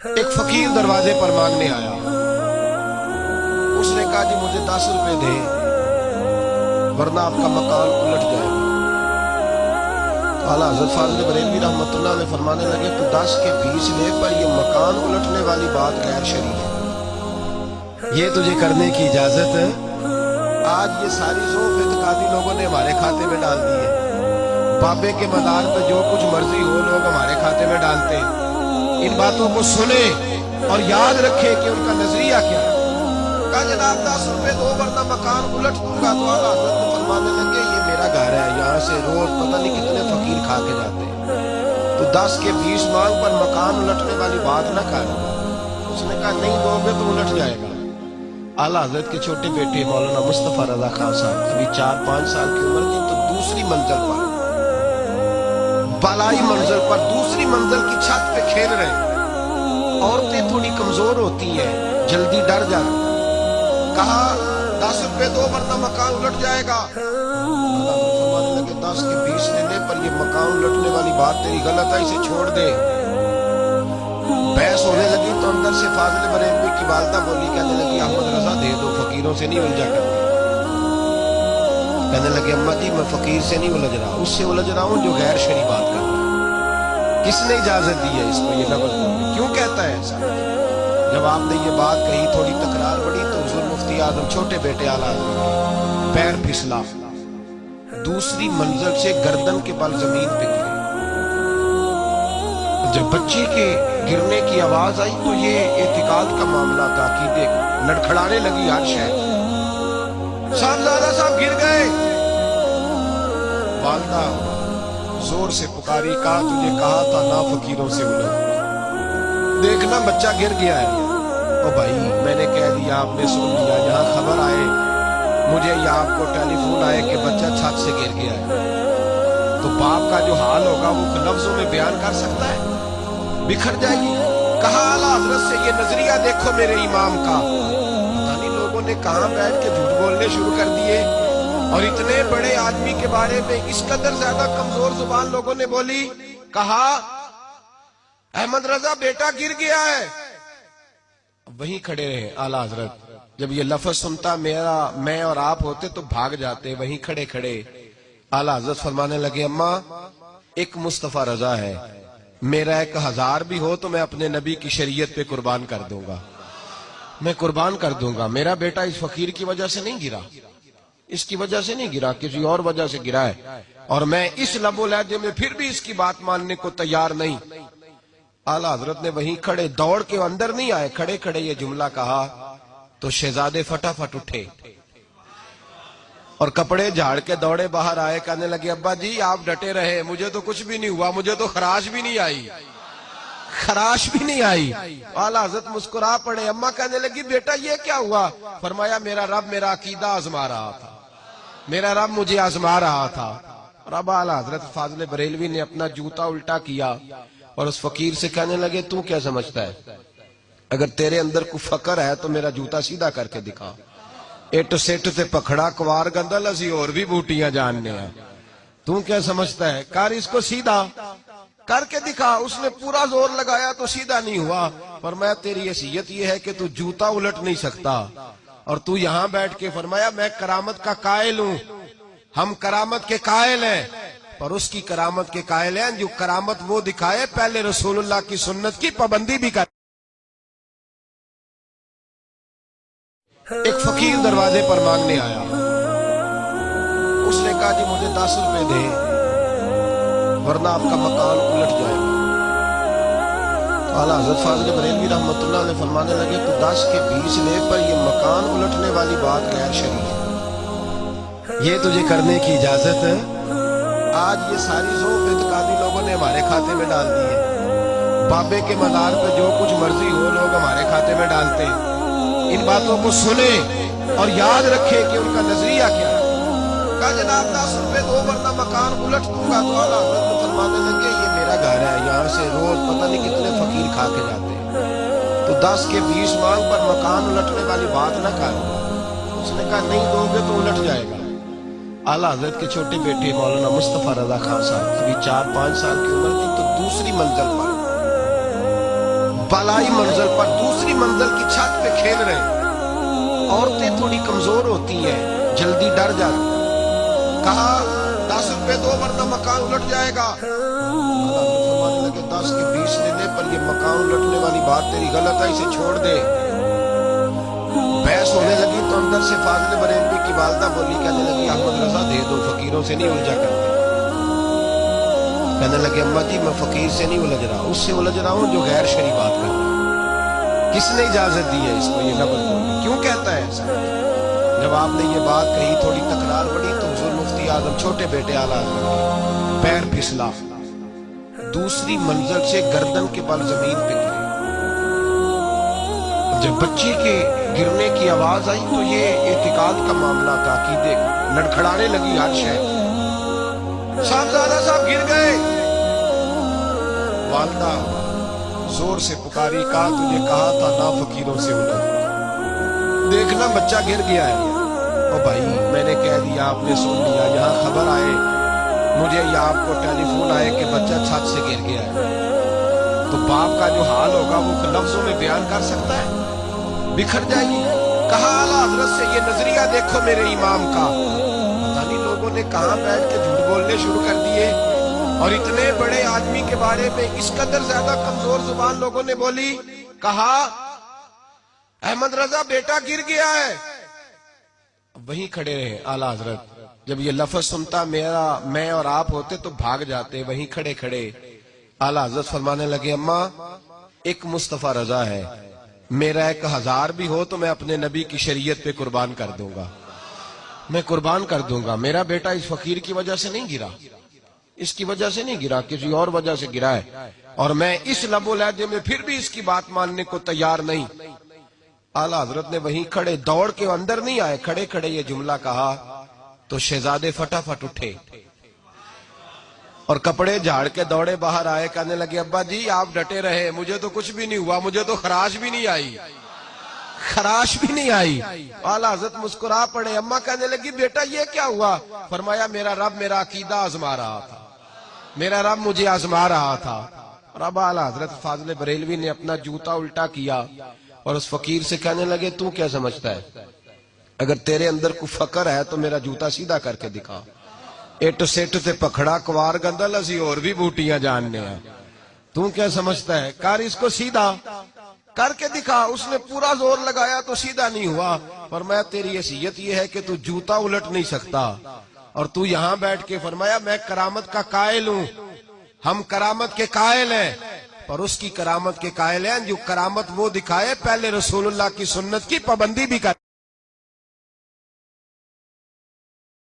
ایک فقیر دروازے پر مانگنے آیا. اس نے کہا جی مجھے 10 روپے دے ورنہ آپ کا مکان الٹ جائے گا. تو اعلیٰ حضرت فاضل بریلوی رحمۃ اللہ علیہ فرمانے لگے تو 10 کے 20 لے پر یہ مکان الٹنے والی بات غیر شرعی ہے. یہ تجھے کرنے کی اجازت ہے. آج یہ ساری ذوف اعتقادی لوگوں نے ہمارے کھاتے میں ڈال دی ہے. بابے کے مدار پہ جو کچھ مرضی ہو لوگ ہمارے کھاتے میں ڈالتے ہیں. ان باتوں کو سنیں اور یاد رکھیں کہ ان کا نظریہ کیا ہے. کہا جناب 10 روپے دو ورنہ مکان الٹ دوں گا. تو اعلیٰ حضرت فرمانے لگے یہ میرا گھر ہے, یہاں سے روز پتہ نہیں کتنے فقیر کھا کے جاتے ہیں. تو 10 کے 20 مانگ پر مکان الٹنے والی بات نہ کر. اس نے کہا نہیں دو گے تو الٹ جائے گا. اعلیٰ حضرت کے چھوٹے بیٹے مولانا مصطفیٰ رضا خان صاحب ابھی 4-5 سال کی عمر تھی. تو دوسری منزل پر, بالائی منزل پر دوسری منزل کی چھت پہ کھیل رہے. عورتیں تھوڑی کمزور ہوتی ہیں, جلدی ڈر جاتی. کہا 10 روپے دو ورنہ مکان الٹ جائے گا. فرمانے لگے 10 کے 20 لینے پر یہ مکان الٹنے والی بات تیری غلط ہے, اسے چھوڑ دے. بحث ہونے لگی تو اندر سے فاضل بریلوی کی والدہ بولی, کہنے لگی احمد رضا دے دو, فقیروں سے نہیں الجھا کرتے. کہنے لگے اماں جی میں فقیر سے نہیں الجھ رہا, اس سے الجھ رہا ہوں جو غیر شرعی بات کر رہا ہے. کس نے اجازت دی ہے اس کو یہ لفظ بولنے, کیوں کہتا ہے ایسا؟ جب آپ نے یہ بات کہی تھوڑی تکرار بڑھی تو حضور مفتی اعظم چھوٹے بیٹے اعلیٰ حضرت کے پیر پھسلا, دوسری منزل سے گردن کے بل زمین پہ گرے. جب بچے کے گرنے کی آواز آئی تو یہ اعتقاد کا معاملہ تھا, عقیدے کا. لڑکھڑانے لگی ہر شے. صاحبزادہ صاحب گر گئے. والدہ زور سے پکاری, کہا تجھے کہا تھا نہ فقیروں سے الجھ, دیکھنا بچہ گر گیا ہے. او بھائی میں نے کہہ دیا, آپ نے سن لیا, یہاں خبر آئے مجھے یا آپ کو ٹیلی فون آئے کہ بچہ چھت سے گر گیا ہے, تو باپ کا جو حال ہوگا وہ لفظوں میں بیان کر سکتا ہے؟ بکھر جائے گی. کہا اعلیٰ حضرت سے یہ نظریہ دیکھو میرے امام کا. پتہ نہیں لوگوں نے کہاں بیٹھ کے جھوٹ بولنے شروع کر دیے, اور اتنے بڑے آدمی کے بارے میں اس قدر زیادہ کمزور زبان لوگوں نے بولی. کہا احمد رضا بیٹا گر گیا ہے. وہیں کھڑے رہے اعلیٰ حضرت. جب یہ لفظ سنتا میں اور آپ ہوتے تو بھاگ جاتے. وہیں کھڑے کھڑے اعلیٰ حضرت فرمانے لگے اماں ایک مصطفیٰ رضا ہے, میرا 1000 بھی ہو تو میں اپنے نبی کی شریعت پہ قربان کر دوں گا, میں قربان کر دوں گا. میرا بیٹا اس فقیر کی وجہ سے نہیں گرا, اس کی وجہ سے نہیں گرا, کسی اور وجہ سے گرا ہے, اور میں اس لب و لہجے میں پھر بھی اس کی بات ماننے کو تیار نہیں. اعلیٰ حضرت نے وہیں کھڑے, دوڑ کے اندر نہیں آئے, کھڑے کھڑے یہ جملہ کہا تو شہزادے فٹافٹ اٹھے اور کپڑے جھاڑ کے دوڑے باہر آئے. کہنے لگے ابا جی آپ ڈٹے رہے, مجھے تو کچھ بھی نہیں ہوا, مجھے تو خراش بھی نہیں آئی, خراش بھی نہیں آئی. اعلیٰ حضرت مسکرا پڑے. اماں کہنے لگی بیٹا یہ کیا ہوا؟ فرمایا میرا رب میرا عقیدہ آزما رہا تھا, میرا رب مجھے آزما رہا تھا. اور اب اعلیٰ حضرت فاضل بریلوی نے اپنا جوتا الٹا کیا اور اس فقیر سے کہنے لگے تو کیا سمجھتا ہے, اگر تیرے اندر کوئی فقر ہے تو میرا جوتا سیدھا کر کے دکھا. اٹ سٹ تے پکھڑا کوار گندل اسی اور بھی بوٹیاں جاننے ہیں, تو کیا سمجھتا ہے, کر اس کو سیدھا کر کے دکھا. اس نے پورا زور لگایا تو سیدھا نہیں ہوا. فرمایا تیری حیثیت یہ ہے کہ تو جوتا الٹ نہیں سکتا, اور تو یہاں بیٹھ کے. فرمایا میں کرامت کا قائل ہوں, ہم کرامت کے قائل ہیں, پر اس کی کرامت کے قائل ہیں جو کرامت وہ دکھائے پہلے رسول اللہ کی سنت کی پابندی بھی کر. ایک فقیر دروازے پر مانگنے آیا. اس نے کہا جی مجھے 10 روپے دے ورنہ آپ کا مکان الٹ جائے گا. تو اعلیٰ حضرت فاضل بریلوی رحمۃ اللہ علیہ فرمانے لگے تو 10 کے 20 لے پر یہ مکان الٹنے والی بات غیر شرعی ہے. یہ تجھے کرنے کی اجازت ہے. آج یہ ساری ذوف اعتقادی لوگوں نے ہمارے کھاتے میں ڈال دی ہے. بابے کے مدار پہ جو کچھ مرضی ہو لوگ ہمارے کھاتے میں ڈالتے ہیں. ان باتوں کو سنیں اور یاد رکھیں کہ ان کا نظریہ کیا ہے. کہا جناب 10 روپے دو ورنہ مکان الٹ دوں گا. تو اعلیٰ حضرت فرمانے لگے یہ میرا گھر ہے, یہاں سے روز پتہ نہیں کتنے فقیر کھا کے جاتے ہیں. تو 10 کے 20 مانگ پر مکان الٹنے والی بات نہ کر. اس نے کہا نہیں دو گے تو الٹ جائے گا. اعلیٰ حضرت کے چھوٹے بیٹے مولانا مصطفیٰ رضا خان صاحب ابھی 4-5 سال کی عمر تھی. تو دوسری منزل پر بالائی منزل پر دوسری منزل کی چھت پہ کھیل رہے، عورتیں تھوڑی کمزور ہوتی ہیں، جلدی ڈر جاتی، کہا 10 روپے دو ورنہ مکان الٹ جائے گا۔ فرمانے لگے 10 کے 20 لے لے، پر یہ مکان الٹنے والی بات تیری غلط ہے، اسے چھوڑ دے۔ بحث ہونے لگی تو اندر سے فاضل بریلوی کی والدہ بولی، کہنے لگی احمد رضا دے دو، فقیروں سے نہیں الجھا کرتے۔ کہنے لگے اماں جی میں فقیر سے نہیں الجھ رہا، اس سے الجھ رہا ہوں جو غیر شرعی بات کرتا ہے۔ کس نے اجازت دی ہے اس کو یہ لفظ بولنے؟ کیوں کہتا ہے ایسا؟ جب آپ نے یہ بات کہی تھوڑی تکرار بڑھی تو حضور مفتی اعظم چھوٹے بیٹے اعلیٰ حضرت کے پیر پھسلا، دوسری منزل سے گردن کے بل زمین پہ گرے۔ جب بچے کے گرنے کی آواز آئی تو یہ اعتقاد کا معاملہ تھا، عقیدے لڑکھڑانے لگی ہر شے۔ صاحبزادہ صاحب گر گئے۔ والدہ زور سے پکاری، کہا تجھے کہا تھا نہ فقیروں سے الجھ، دیکھنا بچہ گر گیا ہے۔ او بھائی میں نے کہہ دیا، آپ نے سن لیا، یہاں خبر آئے مجھے یا آپ کو ٹیلی فون آئے کہ بچہ چھت سے گر گیا ہے، تو باپ کا جو حال ہوگا وہ لفظوں میں بیان کر سکتا ہے؟ بکھر جائے گی۔ کہا اعلیٰ حضرت سے یہ نظریہ دیکھو میرے امام کا۔ پتہ نہیں لوگوں نے کہاں بیٹھ کے جھوٹ بولنے شروع کر دیے، اور اتنے بڑے آدمی کے بارے میں اس قدر زیادہ کمزور زبان لوگوں نے بولی۔ کہا احمد رضا بیٹا گر گیا ہے۔ وہیں کھڑے رہے اعلیٰ حضرت، جب یہ لفظ سنتا میں اور آپ ہوتے تو بھاگ جاتے، وہیں کھڑے کھڑے اعلیٰ حضرت فرمانے لگے اماں ایک مصطفیٰ رضا ہے، میرا 1000 بھی ہو تو میں اپنے نبی کی شریعت پہ قربان کر دوں گا، میں قربان کر دوں گا۔ میرا بیٹا اس فقیر کی وجہ سے نہیں گرا، اس کی وجہ سے نہیں گرا، کسی اور وجہ سے گرا ہے، اور میں اس لب و لہجے میں پھر بھی اس کی بات ماننے کو تیار نہیں۔ اعلیٰ حضرت نے وہیں کھڑے، دوڑ کے اندر نہیں آئے، کھڑے کھڑے یہ جملہ کہا تو شہزادے فٹافٹ اٹھے اور کپڑے جھاڑ کے دوڑے باہر آئے، کہنے لگے ابا جی آپ ڈٹے رہے، مجھے تو کچھ بھی نہیں ہوا، مجھے تو خراش بھی نہیں آئی، خراش بھی نہیں آئی۔ اعلیٰ حضرت مسکرا پڑے۔ اماں کہنے لگی بیٹا یہ کیا ہوا؟ فرمایا میرا رب میرا عقیدہ آزما رہا تھا، میرا رب مجھے آزما رہا تھا۔ اور اب اعلیٰ حضرت فاضل بریلوی نے اپنا جوتا الٹا کیا اور اس فقیر سے کہنے لگے تو کیا سمجھتا ہے؟ اگر تیرے اندر کوئی فقر ہے تو میرا جوتا سیدھا کر کے دکھا۔ اٹ سٹ تے پکھڑا کوار گندل اسی اور بھی بوٹیاں جاننے ہیں، تو کیا سمجھتا ہے؟ کر اس کو سیدھا کر کے دکھا۔ اس نے پورا زور لگایا تو سیدھا نہیں ہوا۔ فرمایا تیری حیثیت یہ ہے کہ تو جوتا الٹ نہیں سکتا، اور تو یہاں بیٹھ کے فرمایا میں کرامت کا قائل ہوں، ہم کرامت کے قائل ہیں، اور اس کی کرامت کے قائل ہیں جو کرامت وہ دکھائے پہلے رسول اللہ کی سنت کی پابندی بھی کر